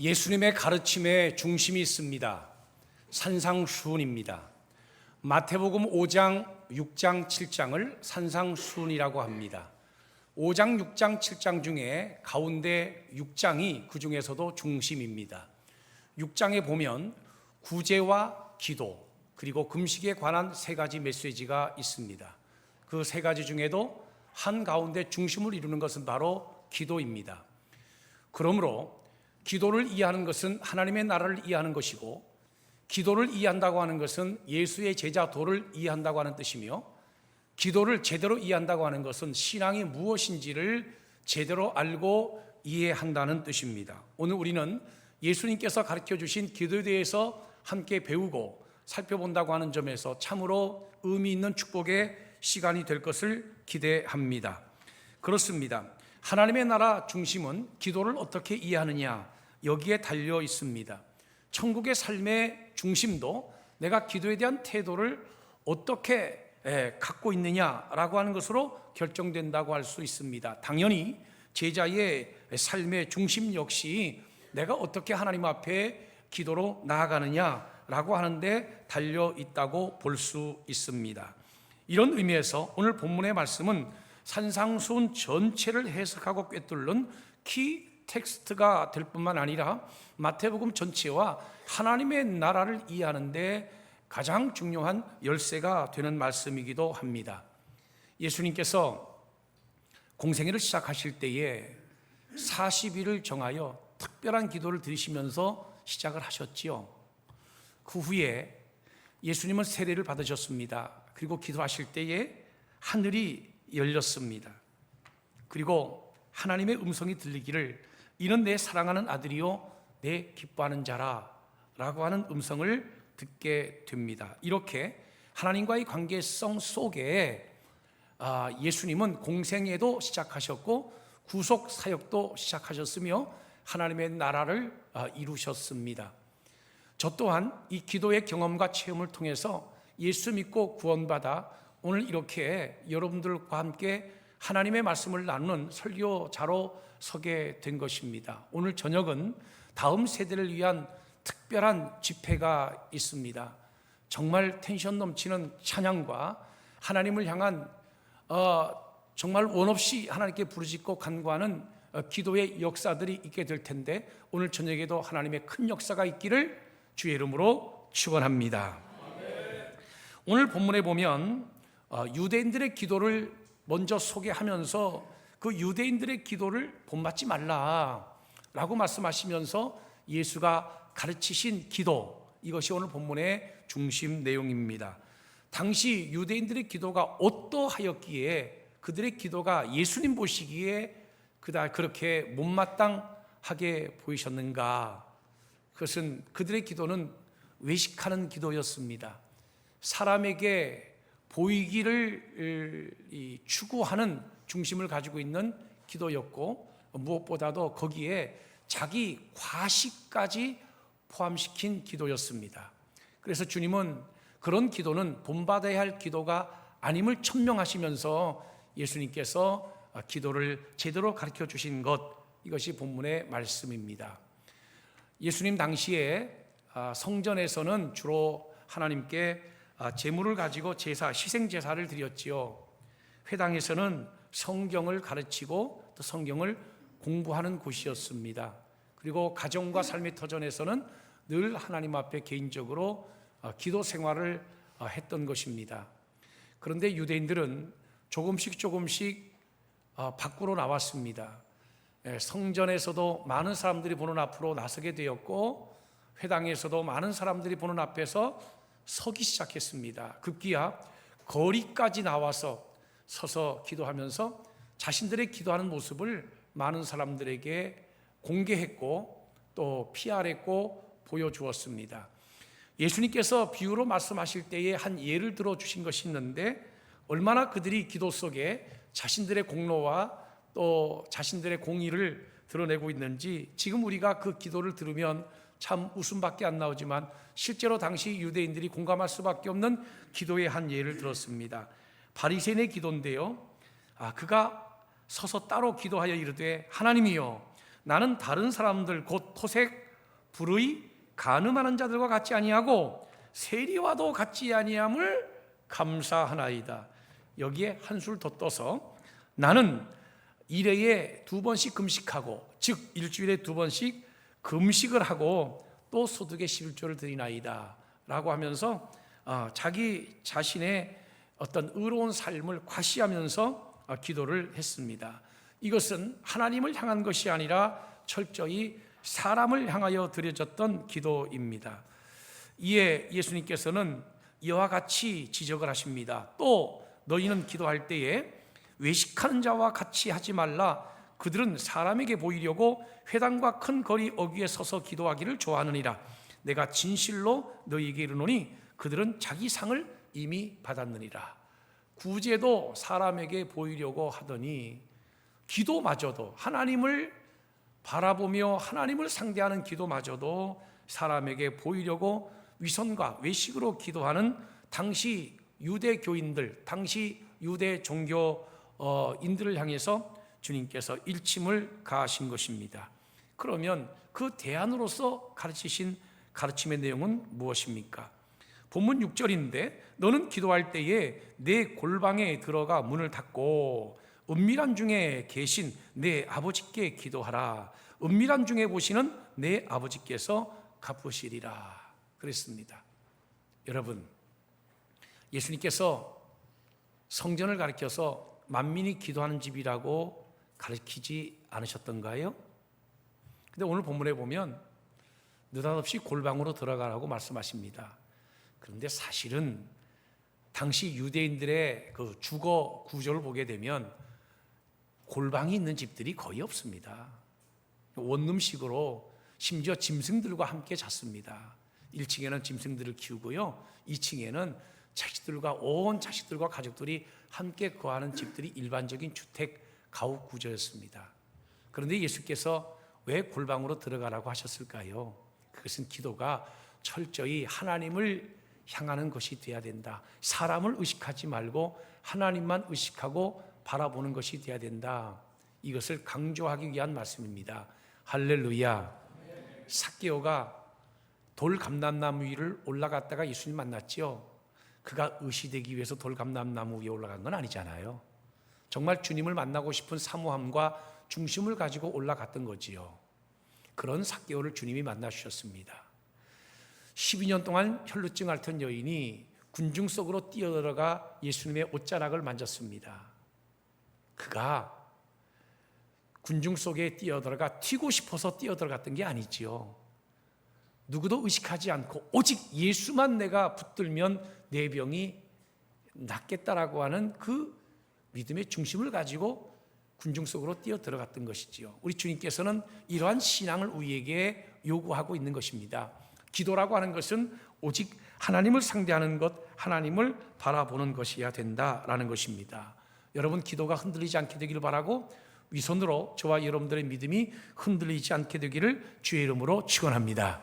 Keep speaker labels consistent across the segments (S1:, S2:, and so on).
S1: 예수님의 가르침에 중심이 있습니다. 산상수훈입니다. 마태복음 5장, 6장, 7장을 산상수훈이라고 합니다. 5장, 6장, 7장 중에 가운데 6장이 그 중에서도 중심입니다. 6장에 보면 구제와 기도 그리고 금식에 관한 세 가지 메시지가 있습니다. 그 세 가지 중에도 한가운데 중심을 이루는 것은 바로 기도입니다. 그러므로 기도를 이해하는 것은 하나님의 나라를 이해하는 것이고, 기도를 이해한다고 하는 것은 예수의 제자 도를 이해한다고 하는 뜻이며, 기도를 제대로 이해한다고 하는 것은 신앙이 무엇인지를 제대로 알고 이해한다는 뜻입니다. 오늘 우리는 예수님께서 가르쳐 주신 기도에 대해서 함께 배우고 살펴본다고 하는 점에서 참으로 의미 있는 축복의 시간이 될 것을 기대합니다. 그렇습니다. 하나님의 나라 중심은 기도를 어떻게 이해하느냐, 여기에 달려 있습니다. 천국의 삶의 중심도 내가 기도에 대한 태도를 어떻게 갖고 있느냐라고 하는 것으로 결정된다고 할 수 있습니다. 당연히 제자의 삶의 중심 역시 내가 어떻게 하나님 앞에 기도로 나아가느냐라고 하는데 달려 있다고 볼 수 있습니다. 이런 의미에서 오늘 본문의 말씀은 산상수훈 전체를 해석하고 꿰뚫는 키 텍스트가 될 뿐만 아니라 마태복음 전체와 하나님의 나라를 이해하는데 가장 중요한 열쇠가 되는 말씀이기도 합니다. 예수님께서 공생애를 시작하실 때에 40일을 정하여 특별한 기도를 드리시면서 시작을 하셨지요. 그 후에 예수님은 세례를 받으셨습니다. 그리고 기도하실 때에 하늘이 열렸습니다. 그리고 하나님의 음성이 들리기를 이는 내 사랑하는 아들이요 내 기뻐하는 자라 라고 하는 음성을 듣게 됩니다. 이렇게 하나님과의 관계성 속에 예수님은 공생애도 시작하셨고 구속 사역도 시작하셨으며 하나님의 나라를 이루셨습니다. 저 또한 이 기도의 경험과 체험을 통해서 예수 믿고 구원받아 오늘 이렇게 여러분들과 함께 하나님의 말씀을 나누는 설교자로 서게 된 것입니다. 오늘 저녁은 다음 세대를 위한 특별한 집회가 있습니다. 정말 텐션 넘치는 찬양과 하나님을 향한 정말 원없이 하나님께 부르짖고 간구하는 기도의 역사들이 있게 될 텐데, 오늘 저녁에도 하나님의 큰 역사가 있기를 주의 이름으로 축원합니다. 오늘 본문에 보면 유대인들의 기도를 먼저 소개하면서 그 유대인들의 기도를 본받지 말라라고 말씀하시면서 예수가 가르치신 기도, 이것이 오늘 본문의 중심 내용입니다. 당시 유대인들의 기도가 어떠하였기에 그들의 기도가 예수님 보시기에 그렇게 못마땅하게 보이셨는가? 그것은 그들의 기도는 외식하는 기도였습니다. 사람에게 보이기를 추구하는 중심을 가지고 있는 기도였고, 무엇보다도 거기에 자기 과시까지 포함시킨 기도였습니다. 그래서 주님은 그런 기도는 본받아야 할 기도가 아님을 천명하시면서 예수님께서 기도를 제대로 가르쳐 주신 것, 이것이 본문의 말씀입니다. 예수님 당시에 성전에서는 주로 하나님께 제물을 가지고 제사, 희생제사를 드렸지요. 회당에서는 성경을 가르치고 또 성경을 공부하는 곳이었습니다. 그리고 가정과 삶의 터전에서는 늘 하나님 앞에 개인적으로 기도 생활을 했던 것입니다. 그런데 유대인들은 조금씩 밖으로 나왔습니다. 성전에서도 많은 사람들이 보는 앞으로 나서게 되었고, 회당에서도 많은 사람들이 보는 앞에서 서기 시작했습니다. 급기야 거리까지 나와서 서서 기도하면서 자신들의 기도하는 모습을 많은 사람들에게 공개했고 또 PR했고 보여주었습니다. 예수님께서 비유로 말씀하실 때에 한 예를 들어 주신 것이 있는데, 얼마나 그들이 기도 속에 자신들의 공로와 또 자신들의 공의를 드러내고 있는지 지금 우리가 그 기도를 들으면 참 웃음밖에 안 나오지만 실제로 당시 유대인들이 공감할 수밖에 없는 기도의 한 예를 들었습니다. 바리새인의 기도인데요, 그가 서서 따로 기도하여 이르되 하나님이여 나는 다른 사람들 곧 토색 불의 간음하는 자들과 같지 아니하고 세리와도 같지 아니함을 감사하나이다. 여기에 한술 더 떠서 나는 일회에 2번씩 금식하고, 즉 일주일에 2번씩 금식을 하고 또 소득의 11조를 드리나이다 라고 하면서 자기 자신의 어떤 의로운 삶을 과시하면서 기도를 했습니다. 이것은 하나님을 향한 것이 아니라 철저히 사람을 향하여 드려졌던 기도입니다. 이에 예수님께서는 이와 같이 지적을 하십니다. 또 너희는 기도할 때에 외식하는 자와 같이 하지 말라. 그들은 사람에게 보이려고 회당과 큰 거리 어귀에 서서 기도하기를 좋아하느니라. 내가 진실로 너희에게 이르노니 그들은 자기 상을 이미 받았느니라. 구제도 사람에게 보이려고 하더니 기도마저도, 하나님을 바라보며 하나님을 상대하는 기도마저도 사람에게 보이려고 위선과 외식으로 기도하는 당시 유대 교인들, 당시 유대 종교인들을 향해서 주님께서 일침을 가하신 것입니다. 그러면 그 대안으로서 가르치신 가르침의 내용은 무엇입니까? 본문 6절인데 너는 기도할 때에 내 골방에 들어가 문을 닫고 은밀한 중에 계신 내 아버지께 기도하라. 은밀한 중에 보시는 내 아버지께서 갚으시리라 그랬습니다. 여러분, 예수님께서 성전을 가리켜서 만민이 기도하는 집이라고 가르치지 않으셨던가요? 근데 오늘 본문에 보면 느닷없이 골방으로 들어가라고 말씀하십니다. 그런데 사실은 당시 유대인들의 그 주거 구조를 보게 되면 골방이 있는 집들이 거의 없습니다. 원룸식으로 심지어 짐승들과 함께 잤습니다. 1층에는 짐승들을 키우고요, 2층에는 자식들과 온 자식들과 가족들이 함께 거하는 집들이 일반적인 주택 가옥 구조였습니다. 그런데 예수께서 왜 골방으로 들어가라고 하셨을까요? 그것은 기도가 철저히 하나님을 향하는 것이 되어야 된다. 사람을 의식하지 말고 하나님만 의식하고 바라보는 것이 되어야 된다. 이것을 강조하기 위한 말씀입니다. 할렐루야. 삭개오가 돌 감람나무 위를 올라갔다가 예수님 만났죠. 그가 의시되기 위해서 돌 감람나무 위에 올라간 건 아니잖아요. 정말 주님을 만나고 싶은 사모함과 중심을 가지고 올라갔던 거지요. 그런 삭개오를 주님이 만나 주셨습니다. 12년 동안 혈루증 앓던 여인이 군중 속으로 뛰어들어가 예수님의 옷자락을 만졌습니다. 그가 군중 속에 뛰어들어가 튀고 싶어서 뛰어들어갔던 게 아니지요. 누구도 의식하지 않고 오직 예수만 내가 붙들면 내 병이 낫겠다라고 하는 그 믿음의 중심을 가지고 군중 속으로 뛰어들어갔던 것이지요. 우리 주님께서는 이러한 신앙을 우리에게 요구하고 있는 것입니다. 기도라고 하는 것은 오직 하나님을 상대하는 것, 하나님을 바라보는 것이어야 된다라는 것입니다. 여러분, 기도가 흔들리지 않게 되기를 바라고 위선으로 저와 여러분들의 믿음이 흔들리지 않게 되기를 주의 이름으로 축원합니다.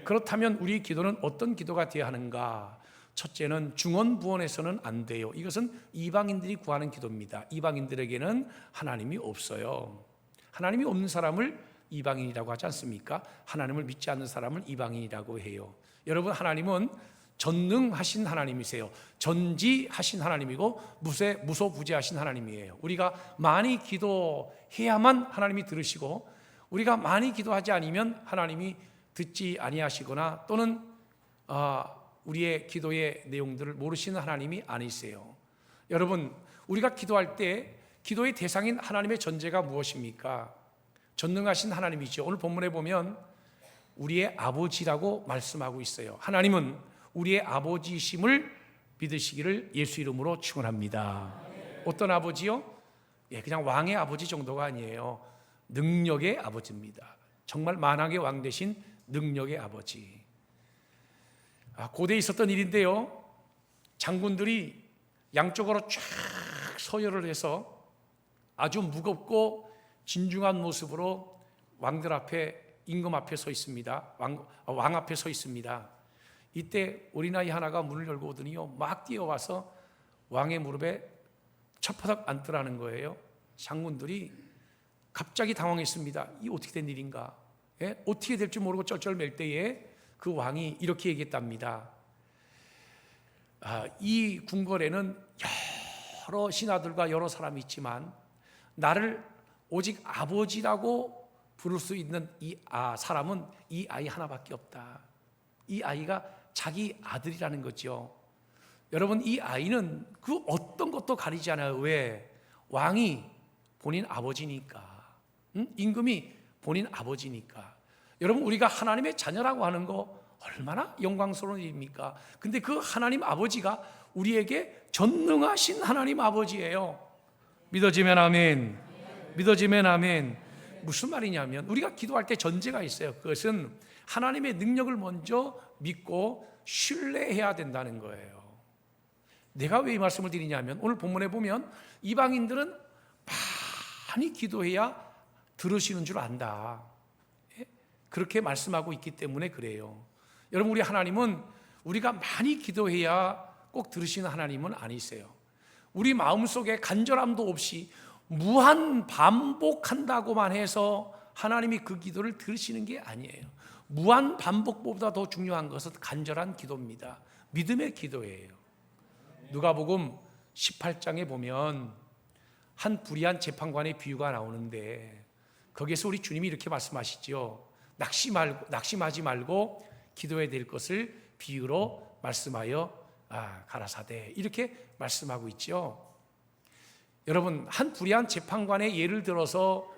S1: 그렇다면 우리 기도는 어떤 기도가 되어야 하는가? 첫째는 중언부언해서는 안 돼요. 이것은 이방인들이 구하는 기도입니다. 이방인들에게는 하나님이 없어요. 하나님이 없는 사람을 이방인이라고 하지 않습니까? 하나님을 믿지 않는 사람을 이방인이라고 해요. 여러분, 하나님은 전능하신 하나님이세요. 전지하신 하나님이고 무소부재하신 하나님이에요. 우리가 많이 기도해야만 하나님이 들으시고, 우리가 많이 기도하지 않으면 하나님이 듣지 아니하시거나 또는 우리의 기도의 내용들을 모르시는 하나님이 아니세요. 여러분, 우리가 기도할 때 기도의 대상인 하나님의 전제가 무엇입니까? 전능하신 하나님이죠. 오늘 본문에 보면 우리의 아버지라고 말씀하고 있어요. 하나님은 우리의 아버지심을 믿으시기를 예수 이름으로 축원합니다. 어떤 아버지요? 그냥 왕의 아버지 정도가 아니에요. 능력의 아버지입니다. 정말 만왕의 왕 대신 능력의 아버지. 고대에 있었던 일인데요, 장군들이 양쪽으로 쫙 서열을 해서 아주 무겁고 진중한 모습으로 왕들 앞에, 임금 앞에 서 있습니다. 왕 앞에 서 있습니다. 이때 어린아이 하나가 문을 열고 오더니요, 막 뛰어와서 왕의 무릎에 첫바닥 앉더라는 거예요. 장군들이 갑자기 당황했습니다. 이 어떻게 된 일인가? 어떻게 될지 모르고 쩔쩔맬 때에 그 왕이 이렇게 얘기했답니다. 이 궁궐에는 여러 신하들과 여러 사람이 있지만 나를 오직 아버지라고 부를 수 있는 이 사람은 이 아이 하나밖에 없다. 이 아이가 자기 아들이라는 거죠. 여러분, 이 아이는 그 어떤 것도 가리지 않아요. 왜? 왕이 본인 아버지니까, 임금이 본인 아버지니까. 여러분, 우리가 하나님의 자녀라고 하는 거 얼마나 영광스러운 일입니까? 근데 그 하나님 아버지가 우리에게 전능하신 하나님 아버지예요. 믿어지면 아멘. 믿어지면 아멘. 무슨 말이냐면 우리가 기도할 때 전제가 있어요. 그것은 하나님의 능력을 먼저 믿고 신뢰해야 된다는 거예요. 내가 왜 이 말씀을 드리냐면 오늘 본문에 보면 이방인들은 많이 기도해야 들으시는 줄 안다. 그렇게 말씀하고 있기 때문에 그래요. 여러분, 우리 하나님은 우리가 많이 기도해야 꼭 들으시는 하나님은 아니세요. 우리 마음속에 간절함도 없이 무한 반복한다고만 해서 하나님이 그 기도를 들으시는 게 아니에요. 무한 반복보다 더 중요한 것은 간절한 기도입니다. 믿음의 기도예요. 누가복음 18장에 보면 한 불의한 재판관의 비유가 나오는데 거기에서 우리 주님이 이렇게 말씀하시죠. 낙심하지 말고 기도해야 될 것을 비유로 말씀하여 가라사대, 이렇게 말씀하고 있죠. 여러분, 한 불의한 재판관의 예를 들어서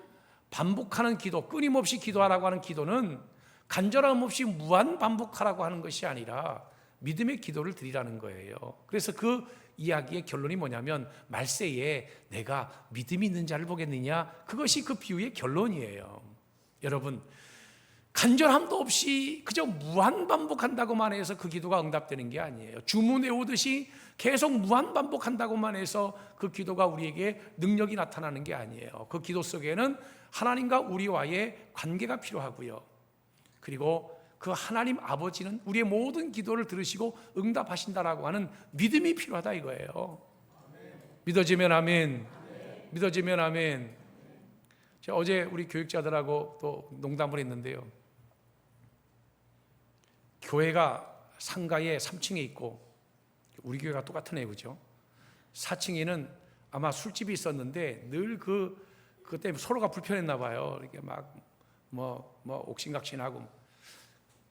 S1: 반복하는 기도, 끊임없이 기도하라고 하는 기도는 간절함 없이 무한 반복하라고 하는 것이 아니라 믿음의 기도를 드리라는 거예요. 그래서 그 이야기의 결론이 뭐냐면 말세에 내가 믿음이 있는 자를 보겠느냐, 그것이 그 비유의 결론이에요. 여러분, 간절함도 없이 그저 무한 반복한다고만 해서 그 기도가 응답되는 게 아니에요. 주문 외우듯이 계속 무한 반복한다고만 해서 그 기도가 우리에게 능력이 나타나는 게 아니에요. 그 기도 속에는 하나님과 우리와의 관계가 필요하고요. 그리고 그 하나님 아버지는 우리의 모든 기도를 들으시고 응답하신다라고 하는 믿음이 필요하다 이거예요. 믿어지면 아멘. 믿어지면 아멘. 제가 어제 우리 교육자들하고 또 농담을 했는데요. 교회가 상가에 3층에 있고 우리 교회가 똑같은 애, 그죠? 4층에는 아마 술집이 있었는데 늘 그때 서로가 불편했나 봐요. 이렇게 막 옥신각신하고.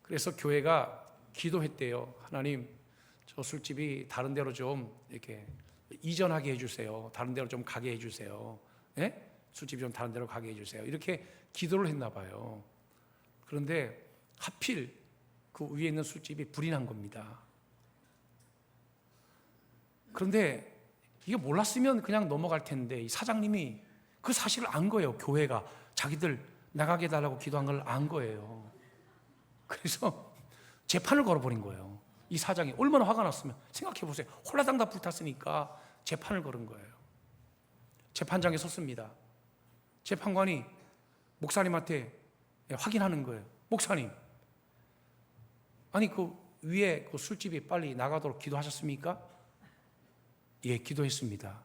S1: 그래서 교회가 기도했대요. 하나님, 저 술집이 다른 데로 좀 이렇게 이전하게 해주세요. 다른 데로 좀 가게 해주세요. 예? 술집이 좀 다른 데로 가게 해주세요. 이렇게 기도를 했나 봐요. 그런데 하필 그 위에 있는 술집이 불이 난 겁니다. 그런데 이게 몰랐으면 그냥 넘어갈 텐데 이 사장님이 그 사실을 안 거예요. 교회가 자기들 나가게 해달라고 기도한 걸 안 거예요. 그래서 재판을 걸어버린 거예요. 이 사장이 얼마나 화가 났으면 생각해 보세요. 홀라당 다 불탔으니까 재판을 걸은 거예요. 재판장에 섰습니다. 재판관이 목사님한테 확인하는 거예요. 목사님, 아니 그 위에 그 술집이 빨리 나가도록 기도하셨습니까? 예, 기도했습니다.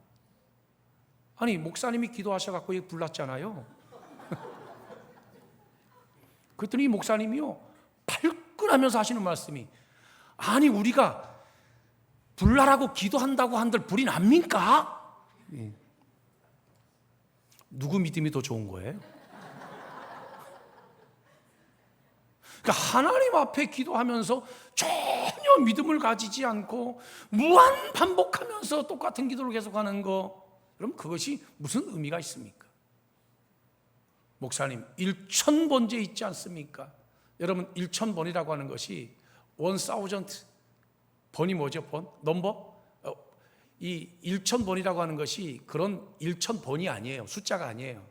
S1: 아니 목사님이 기도하셔갖고 여기 불났잖아요. 그랬더니 이 목사님이요 발끈하면서 하시는 말씀이, 아니 우리가 불나라고 기도한다고 한들 불이 납니까? 예. 누구 믿음이 더 좋은 거예요? 그러니까 하나님 앞에 기도하면서 전혀 믿음을 가지지 않고 무한 반복하면서 똑같은 기도를 계속하는 거, 그럼 그것이 무슨 의미가 있습니까? 목사님 1000번째 있지 않습니까? 여러분 1000번이라고 하는 것이 1000번이 뭐죠? 번? 넘버? 이 1000번이라고 하는 것이 그런 1000번이 아니에요. 숫자가 아니에요.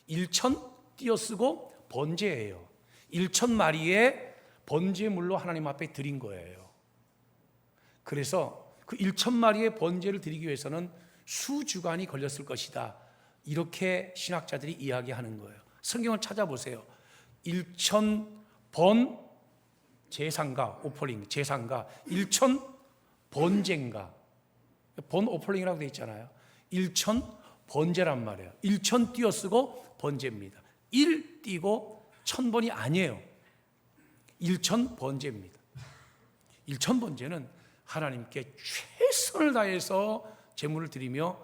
S1: 1000 띄어쓰고 번제예요. 1000마리의 번제물로 하나님 앞에 드린 거예요. 그래서 그 1000마리의 번제를 드리기 위해서는 수주간이 걸렸을 것이다, 이렇게 신학자들이 이야기하는 거예요. 성경을 찾아보세요. 1000번 제상가, 오퍼링, 제상가, 1000번제인가, 번 오퍼링이라고 되어 있잖아요. 1000번제란 말이에요. 1000 띄어쓰고 번제입니다. 1 띄고 1000번이 아니에요. 1000번제입니다. 1000번제는 하나님께 최선을 다해서 제물을 드리며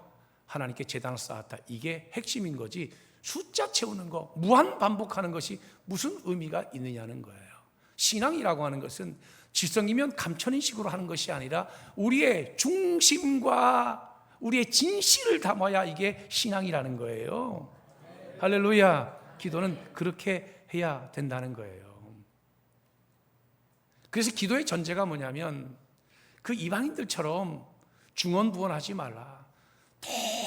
S1: 하나님께 제단을 쌓았다. 이게 핵심인 거지, 숫자 채우는 거, 무한 반복하는 것이 무슨 의미가 있느냐는 거예요. 신앙이라고 하는 것은 지성이면 감천인식으로 하는 것이 아니라 우리의 중심과 우리의 진실을 담아야 이게 신앙이라는 거예요. 할렐루야. 기도는 그렇게 해야 된다는 거예요. 그래서 기도의 전제가 뭐냐면 그 이방인들처럼 중언부언하지 말라.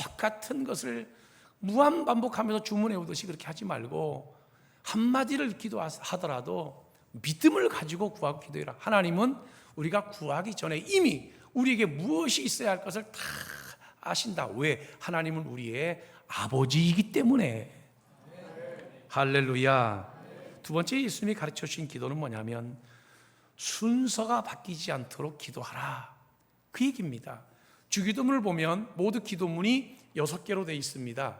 S1: 똑같은 것을 무한 반복하면서 주문해 오듯이 그렇게 하지 말고 한마디를 기도하더라도 믿음을 가지고 구하고 기도해라. 하나님은 우리가 구하기 전에 이미 우리에게 무엇이 있어야 할 것을 다 아신다. 왜? 하나님은 우리의 아버지이기 때문에. 할렐루야. 두 번째 예수님이 가르쳐 주신 기도는 뭐냐면 순서가 바뀌지 않도록 기도하라, 그 얘기입니다. 주기도문을 보면 모두 기도문이 6개로 되어 있습니다.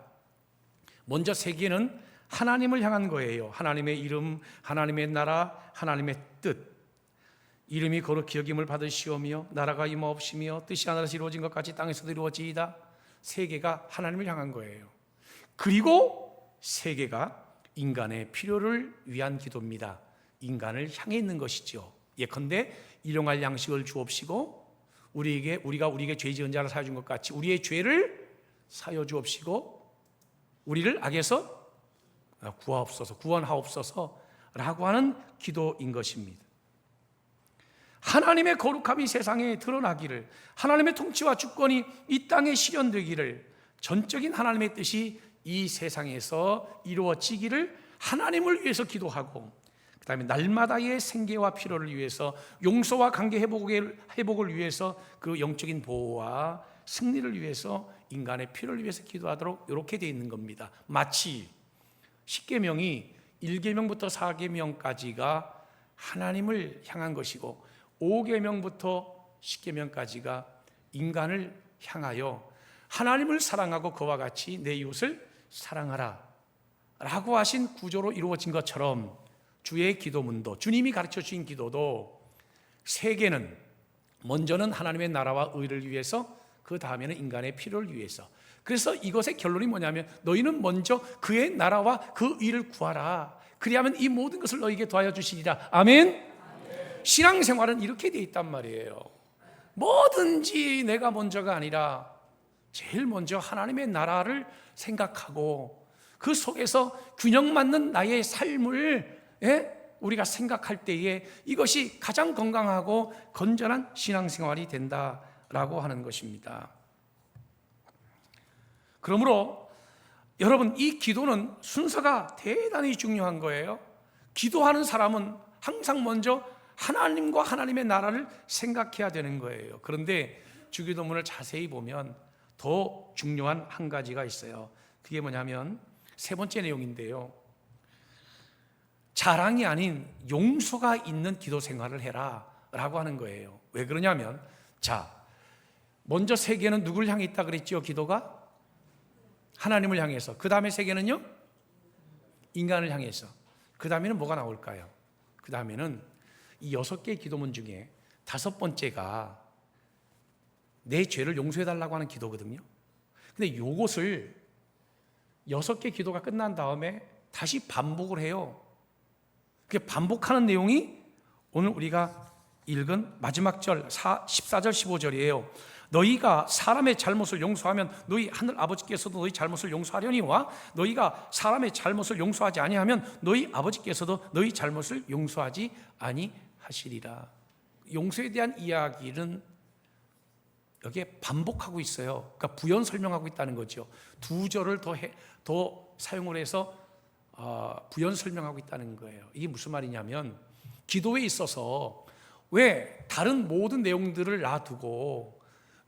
S1: 먼저 3개는 하나님을 향한 거예요. 하나님의 이름, 하나님의 나라, 하나님의 뜻. 이름이 거룩히 여김을 받으시오며 나라가 임하옵시며 뜻이 하늘에서 이루어진 것 같이 땅에서도 이루어지이다. 3개가 하나님을 향한 거예요. 그리고 3개가 인간의 필요를 위한 기도입니다. 인간을 향해 있는 것이죠. 예컨대 일용할 양식을 주옵시고 우리가 우리에게 죄 지은 자를 사여 준 것 같이 우리의 죄를 사여 주옵시고 우리를 악에서 구하옵소서, 구원하옵소서 라고 하는 기도인 것입니다. 하나님의 거룩함이 세상에 드러나기를, 하나님의 통치와 주권이 이 땅에 실현되기를, 전적인 하나님의 뜻이 이 세상에서 이루어지기를 하나님을 위해서 기도하고, 그 다음에 날마다의 생계와 필요를 위해서, 용서와 관계 회복을 위해서, 그 영적인 보호와 승리를 위해서, 인간의 필요를 위해서 기도하도록 이렇게 되어 있는 겁니다. 마치 10계명이 1계명부터 4계명까지가 하나님을 향한 것이고 5계명부터 10계명까지가 인간을 향하여 하나님을 사랑하고 그와 같이 내 이웃을 사랑하라 라고 하신 구조로 이루어진 것처럼 주의 기도문도, 주님이 가르쳐 주신 기도도 3개는 먼저는 하나님의 나라와 의를 위해서, 그 다음에는 인간의 필요를 위해서. 그래서 이것의 결론이 뭐냐면 너희는 먼저 그의 나라와 그 의를 구하라. 그리하면 이 모든 것을 너희에게 더하여 주시리라. 아멘. 신앙생활은 이렇게 돼 있단 말이에요. 뭐든지 내가 먼저가 아니라 제일 먼저 하나님의 나라를 생각하고 그 속에서 균형 맞는 나의 삶을 우리가 생각할 때에 이것이 가장 건강하고 건전한 신앙생활이 된다라고 하는 것입니다. 그러므로 여러분, 이 기도는 순서가 대단히 중요한 거예요. 기도하는 사람은 항상 먼저 하나님과 하나님의 나라를 생각해야 되는 거예요. 그런데 주기도문을 자세히 보면 더 중요한 한 가지가 있어요. 그게 뭐냐면 3번째 내용인데요, 자랑이 아닌 용서가 있는 기도 생활을 해라 라고 하는 거예요. 왜 그러냐면, 자, 먼저 3개는 누구를 향해 있다 그랬죠? 기도가 하나님을 향해서. 그 다음에 3개는요 인간을 향해서. 그 다음에는 뭐가 나올까요? 그 다음에는 이 6개의 기도문 중에 5번째가 내 죄를 용서해달라고 하는 기도거든요. 근데 이것을 6개 기도가 끝난 다음에 다시 반복을 해요. 그게 반복하는 내용이 오늘 우리가 읽은 마지막 절 14절 15절이에요. 너희가 사람의 잘못을 용서하면 너희 하늘 아버지께서도 너희 잘못을 용서하려니와 너희가 사람의 잘못을 용서하지 아니하면 너희 아버지께서도 너희 잘못을 용서하지 아니하시리라. 용서에 대한 이야기는 여기에 반복하고 있어요. 그러니까 부연 설명하고 있다는 거죠. 2절을 더 사용을 해서 부연 설명하고 있다는 거예요. 이게 무슨 말이냐면, 기도에 있어서 왜 다른 모든 내용들을 놔두고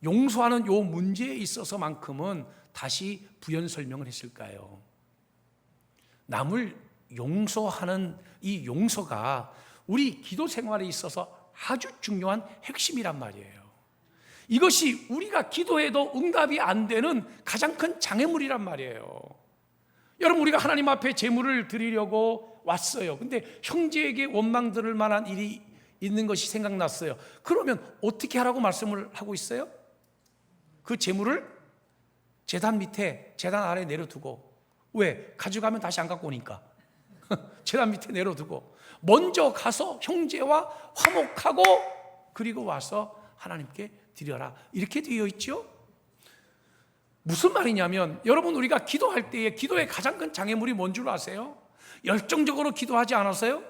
S1: 용서하는 요 문제에 있어서만큼은 다시 부연 설명을 했을까요? 남을 용서하는 이 용서가 우리 기도 생활에 있어서 아주 중요한 핵심이란 말이에요. 이것이 우리가 기도해도 응답이 안 되는 가장 큰 장애물이란 말이에요. 여러분, 우리가 하나님 앞에 제물을 드리려고 왔어요. 근데 형제에게 원망 들을 만한 일이 있는 것이 생각났어요. 그러면 어떻게 하라고 말씀을 하고 있어요? 그 제물을 제단 밑에, 제단 아래에 내려두고. 왜? 가져가면 다시 안 갖고 오니까. 제단 밑에 내려두고 먼저 가서 형제와 화목하고 그리고 와서 하나님께 드려라, 이렇게 되어 있죠. 무슨 말이냐면, 여러분, 우리가 기도할 때에 기도의 가장 큰 장애물이 뭔 줄 아세요? 열정적으로 기도하지 않았어요?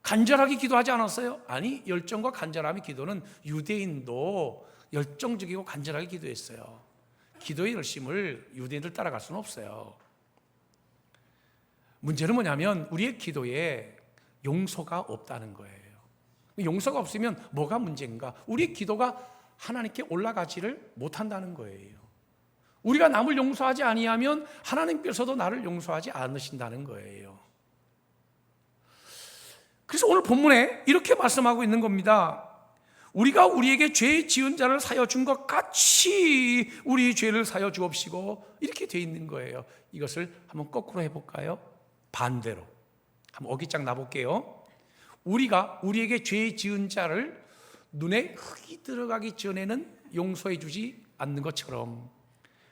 S1: 간절하게 기도하지 않았어요? 아니, 열정과 간절함의 기도는 유대인도 열정적이고 간절하게 기도했어요. 기도의 열심을 유대인들 따라갈 수는 없어요. 문제는 뭐냐면 우리의 기도에 용서가 없다는 거예요. 용서가 없으면 뭐가 문제인가? 우리의 기도가 하나님께 올라가지를 못한다는 거예요. 우리가 남을 용서하지 아니하면 하나님께서도 나를 용서하지 않으신다는 거예요. 그래서 오늘 본문에 이렇게 말씀하고 있는 겁니다. 우리가 우리에게 죄 지은 자를 사여 준 것 같이 우리 죄를 사여 주옵시고, 이렇게 돼 있는 거예요. 이것을 한번 거꾸로 해볼까요? 반대로 한번 어깃장 놔볼게요. 우리가 우리에게 죄 지은 자를 눈에 흙이 들어가기 전에는 용서해 주지 않는 것처럼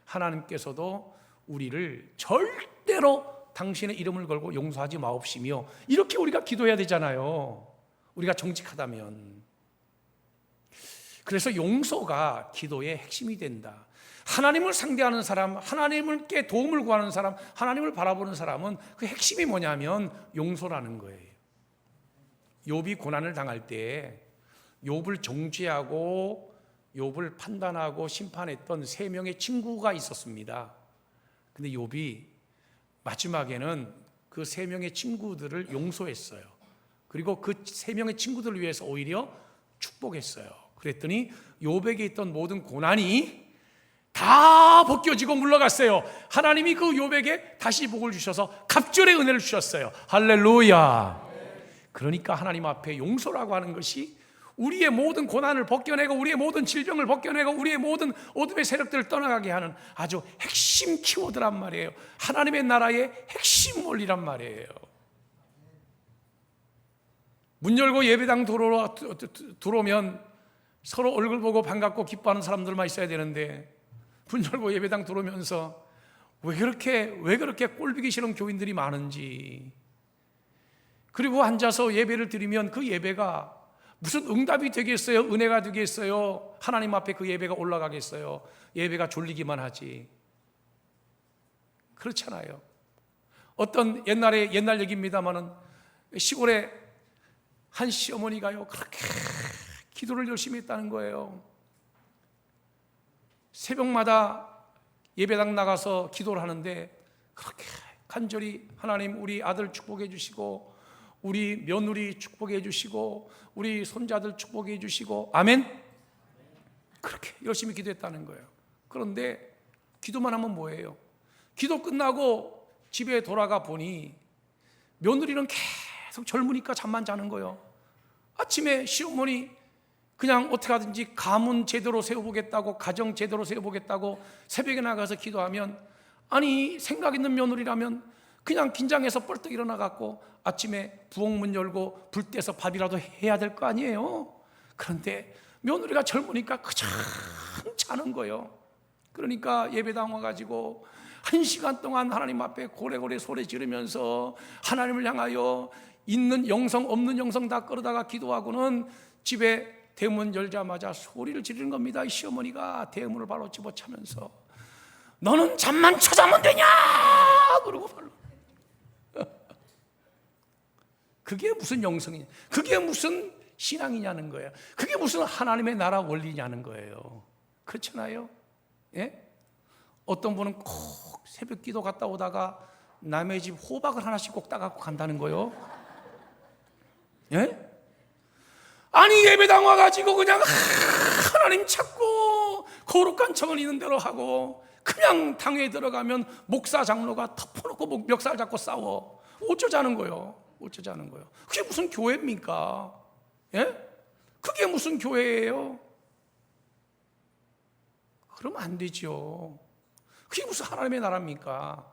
S1: 하나님께서도 우리를 절대로 당신의 이름을 걸고 용서하지 마옵시며, 이렇게 우리가 기도해야 되잖아요. 우리가 정직하다면. 그래서 용서가 기도의 핵심이 된다. 하나님을 상대하는 사람, 하나님께 도움을 구하는 사람, 하나님을 바라보는 사람은 그 핵심이 뭐냐면 용서라는 거예요. 욥이 고난을 당할 때 욥을 정죄하고 욥을 판단하고 심판했던 3명의 친구가 있었습니다. 근데 욥이 마지막에는 그 3명의 친구들을 용서했어요. 그리고 그 3명의 친구들을 위해서 오히려 축복했어요. 그랬더니 욥에게 있던 모든 고난이 다 벗겨지고 물러갔어요. 하나님이 그 욥에게 다시 복을 주셔서 갑절의 은혜를 주셨어요. 할렐루야. 그러니까 하나님 앞에 용서라고 하는 것이 우리의 모든 고난을 벗겨내고 우리의 모든 질병을 벗겨내고 우리의 모든 어둠의 세력들을 떠나가게 하는 아주 핵심 키워드란 말이에요. 하나님의 나라의 핵심 원리란 말이에요. 문 열고 예배당 들어오면 서로 얼굴 보고 반갑고 기뻐하는 사람들만 있어야 되는데, 문 열고 예배당 들어오면서 왜 그렇게 꼴보기 싫은 교인들이 많은지, 그리고 앉아서 예배를 드리면 그 예배가 무슨 응답이 되겠어요? 은혜가 되겠어요? 하나님 앞에 그 예배가 올라가겠어요? 예배가 졸리기만 하지. 그렇잖아요. 어떤 옛날 얘기입니다마는 시골에 한 시어머니가요, 그렇게 기도를 열심히 했다는 거예요. 새벽마다 예배당 나가서 기도를 하는데 그렇게 간절히 하나님, 우리 아들 축복해 주시고 우리 며느리 축복해 주시고 우리 손자들 축복해 주시고, 아멘? 그렇게 열심히 기도했다는 거예요. 그런데 기도만 하면 뭐예요? 기도 끝나고 집에 돌아가 보니 며느리는 계속 젊으니까 잠만 자는 거예요. 아침에 시어머니 그냥 어떻게 하든지 가문 제대로 세워보겠다고, 가정 제대로 세워보겠다고 새벽에 나가서 기도하면, 아니 생각 있는 며느리라면 그냥 긴장해서 벌떡 일어나갖고 아침에 부엌문 열고 불 떼서 밥이라도 해야 될 거 아니에요. 그런데 며느리가 젊으니까 그저 자는 거예요. 그러니까 예배당 와가지고 1시간 동안 하나님 앞에 고래고래 소리 지르면서 하나님을 향하여 있는 영성 없는 영성 다 끌어다가 기도하고는 집에 대문 열자마자 소리를 지르는 겁니다. 이 시어머니가 대문을 바로 집어차면서 너는 잠만 찾아면 되냐? 그러고 발로. 그게 무슨 영성이냐? 그게 무슨 신앙이냐는 거예요. 그게 무슨 하나님의 나라 원리냐는 거예요. 그렇잖아요. 예? 어떤 분은 꼭 새벽 기도 갔다 오다가 남의 집 호박을 하나씩 꼭 따갖고 간다는 거예요. 예? 아니 예배당 와가지고 그냥 하나님 찾고 거룩한 청을 있는 대로 하고 그냥 당에 들어가면 목사 장로가 덮어놓고 멱살 잡고 싸워. 어쩌자는 거예요. 어쩌자는 거예요. 그게 무슨 교회입니까? 예? 그게 무슨 교회예요? 그러면 안 되죠. 그게 무슨 하나님의 나라입니까?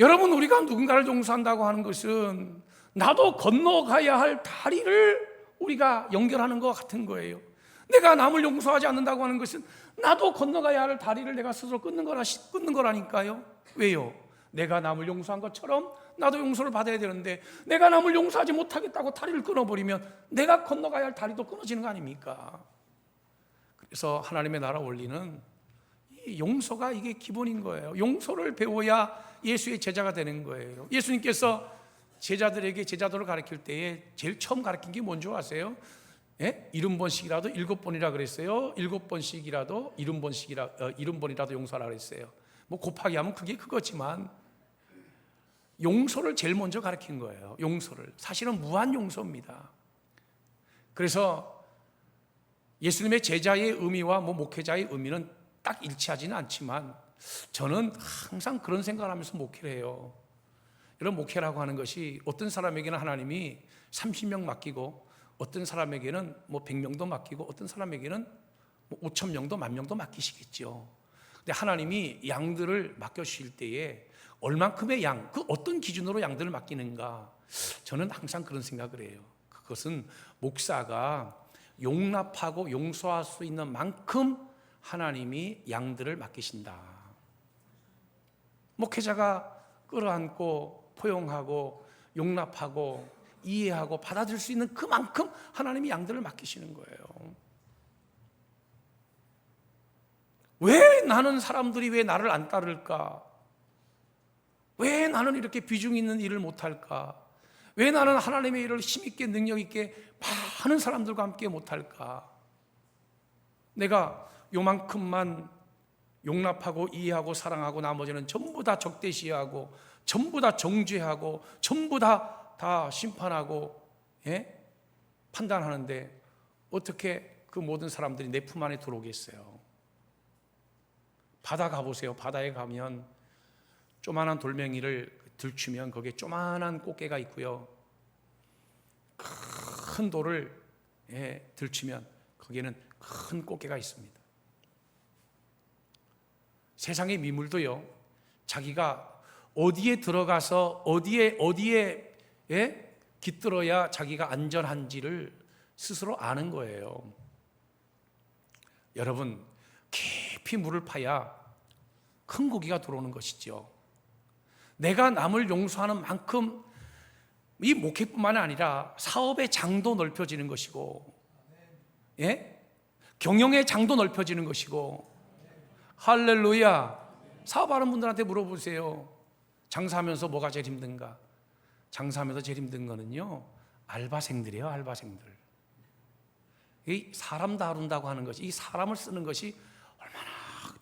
S1: 여러분, 우리가 누군가를 용서한다고 하는 것은 나도 건너가야 할 다리를 우리가 연결하는 것 같은 거예요. 내가 남을 용서하지 않는다고 하는 것은 나도 건너가야 할 다리를 내가 스스로 끊는 거라니까요. 왜요? 내가 남을 용서한 것처럼 나도 용서를 받아야 되는데, 내가 남을 용서하지 못하겠다고 다리를 끊어버리면 내가 건너가야 할 다리도 끊어지는 거 아닙니까? 그래서 하나님의 나라 원리는 이 용서가 이게 기본인 거예요. 용서를 배워야 예수의 제자가 되는 거예요. 예수님께서 제자들에게 제자도를 가르칠 때에 제일 처음 가르친 게 뭔지 아세요? 70번씩이라도 7번이라 그랬어요. 7번씩이라도 70번이라도 용서하라 그랬어요. 뭐 곱하기 하면 그게 그거지만 용서를 제일 먼저 가르친 거예요. 용서를. 사실은 무한 용서입니다. 그래서 예수님의 제자의 의미와 목회자의 의미는 딱 일치하지는 않지만, 저는 항상 그런 생각을 하면서 목회를 해요. 이런 목회라고 하는 것이 어떤 사람에게는 하나님이 30명 맡기고, 어떤 사람에게는 100명도 맡기고, 어떤 사람에게는 5,000명도 10,000명도 맡기시겠죠. 근데 하나님이 양들을 맡겨주실 때에 얼만큼의 양, 그 어떤 기준으로 양들을 맡기는가, 저는 항상 그런 생각을 해요. 그것은 목사가 용납하고 용서할 수 있는 만큼 하나님이 양들을 맡기신다. 목회자가 끌어안고 포용하고 용납하고 이해하고 받아들일 수 있는 그만큼 하나님이 양들을 맡기시는 거예요. 왜 나는 사람들이 왜 나를 안 따를까? 왜 나는 이렇게 비중 있는 일을 못할까? 왜 나는 하나님의 일을 힘있게 능력있게 많은 사람들과 함께 못할까? 내가 요만큼만 용납하고 이해하고 사랑하고 나머지는 전부 다 적대시하고 전부 다 정죄하고 전부 다 심판하고 판단하는데 어떻게 그 모든 사람들이 내 품 안에 들어오겠어요? 바다 가보세요. 바다에 가면 조만한 돌멩이를 들추면 거기에 조만한 꽃게가 있고요, 큰 돌을 들추면 거기에는 큰 꽃게가 있습니다. 세상의 미물도요, 자기가 어디에 들어가서 어디에 깃들어야 자기가 안전한지를 스스로 아는 거예요. 여러분, 깊이 물을 파야 큰 고기가 들어오는 것이죠. 내가 남을 용서하는 만큼 이 목회뿐만 아니라 사업의 장도 넓혀지는 것이고, 경영의 장도 넓혀지는 것이고, 할렐루야. 사업하는 분들한테 물어보세요. 장사하면서 뭐가 제일 힘든가? 장사하면서 제일 힘든 거는요, 알바생들이에요. 알바생들. 이 사람 다룬다고 하는 것이, 이 사람을 쓰는 것이 얼마나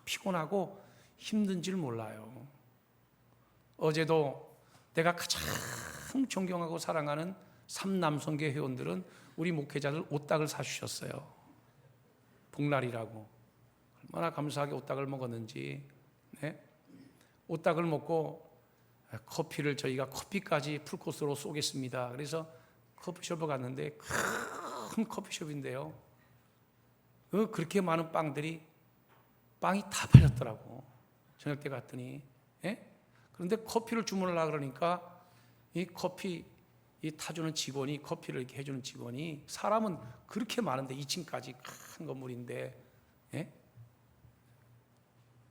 S1: 피곤하고 힘든지를 몰라요. 어제도 내가 가장 존경하고 사랑하는 삼남성교 회원들은 우리 목회자들 오딱을 사주셨어요. 복날이라고. 얼마나 감사하게 오딱을 먹었는지. 오딱을 먹고 커피를 저희가 커피까지 풀코스로 쏘겠습니다. 그래서 커피숍을 갔는데, 큰 커피숍인데요, 그렇게 많은 빵이 다 팔렸더라고. 저녁 때 갔더니. 그런데 커피를 주문하려고 그러니까 이 커피 타주는 직원이, 커피를 이렇게 해주는 직원이, 사람은 그렇게 많은데 2층까지 큰 건물인데,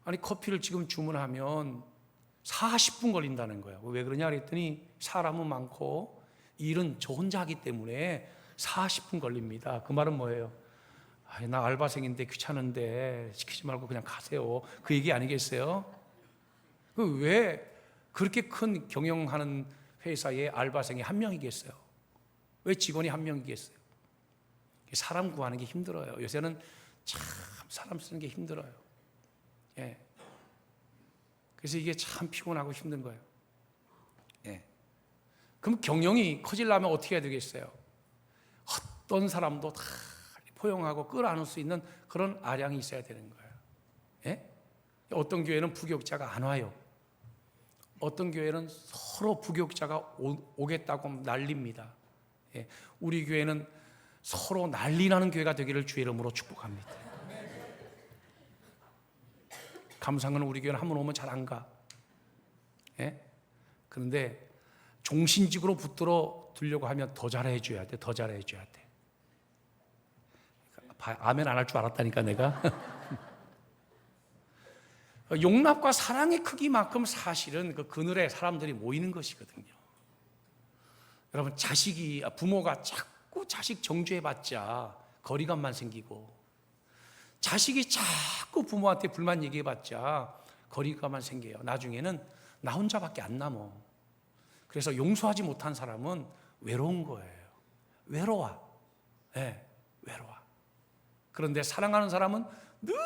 S1: 아니 커피를 지금 주문하면 40분 걸린다는 거예요. 왜 그러냐 그랬더니 사람은 많고 일은 저 혼자 하기 때문에 40분 걸립니다. 그 말은 뭐예요? 나 알바생인데 귀찮은데 시키지 말고 그냥 가세요. 그 얘기 아니겠어요? 왜 그렇게 큰 경영하는 회사에 알바생이 한 명이겠어요? 왜 직원이 한 명이겠어요? 사람 구하는 게 힘들어요. 요새는 참 사람 쓰는 게 힘들어요. 그래서 이게 참 피곤하고 힘든 거예요. 그럼 경영이 커지려면 어떻게 해야 되겠어요? 어떤 사람도 다 포용하고 끌어안을 수 있는 그런 아량이 있어야 되는 거예요. 어떤 교회는 부교육자가 안 와요. 어떤 교회는 서로 부교육자가 오겠다고 난립니다. 우리 교회는 서로 난리 나는 교회가 되기를 주의 이름으로 축복합니다. 감사한 건 우리 교회는 한 번 오면 잘 안 가. 그런데 종신직으로 붙들어 두려고 하면 더 잘해줘야 돼. 더 잘해줘야 돼. 아멘 안 할 줄 알았다니까 내가. 용납과 사랑의 크기만큼 사실은 그 그늘에 사람들이 모이는 것이거든요. 여러분, 부모가 자꾸 자식 정죄해봤자 거리감만 생기고, 자식이 자꾸 부모한테 불만 얘기해봤자 거리감만 생겨요. 나중에는 나 혼자밖에 안 남어. 그래서 용서하지 못한 사람은 외로운 거예요. 외로워. 네, 외로워. 그런데 사랑하는 사람은 늘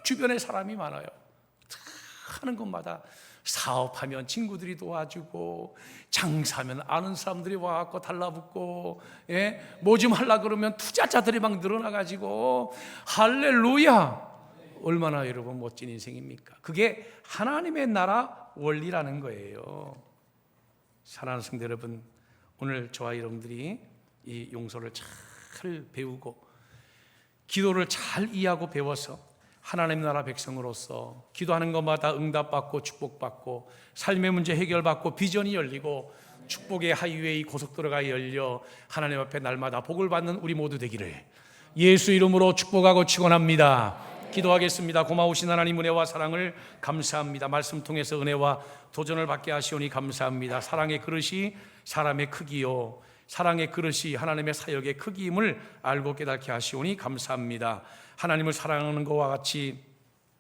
S1: 주변에 사람이 많아요. 하는 것마다 사업하면 친구들이 도와주고, 장사하면 아는 사람들이 와갖고 달라붙고, 뭐 좀 하려고 그러면 투자자들이 막 늘어나가지고, 할렐루야! 얼마나 여러분 멋진 인생입니까? 그게 하나님의 나라 원리라는 거예요. 사랑하는 성도 여러분, 오늘 저와 여러분들이 이 용서를 잘 배우고 기도를 잘 이해하고 배워서 하나님 나라 백성으로서 기도하는 것마다 응답받고 축복받고 삶의 문제 해결받고 비전이 열리고 축복의 하이웨이 고속도로가 열려 하나님 앞에 날마다 복을 받는 우리 모두 되기를 예수 이름으로 축복하고 축원합니다. 기도하겠습니다. 고마우신 하나님 은혜와 사랑을 감사합니다. 말씀 통해서 은혜와 도전을 받게 하시오니 감사합니다. 사랑의 그릇이 사람의 크기요, 사랑의 그릇이 하나님의 사역의 크기임을 알고 깨닫게 하시오니 감사합니다. 하나님을 사랑하는 것과 같이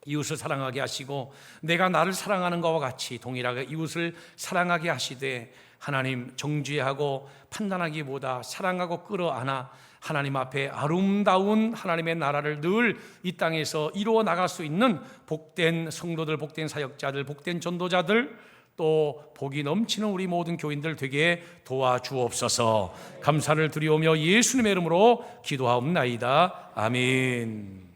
S1: 이웃을 사랑하게 하시고, 내가 나를 사랑하는 것과 같이 동일하게 이웃을 사랑하게 하시되, 하나님 정죄하고 판단하기보다 사랑하고 끌어안아 하나님 앞에 아름다운 하나님의 나라를 늘 이 땅에서 이루어 나갈 수 있는 복된 성도들, 복된 사역자들, 복된 전도자들, 또 복이 넘치는 우리 모든 교인들 되게 도와주옵소서. 감사를 드리오며 예수님의 이름으로 기도하옵나이다. 아멘.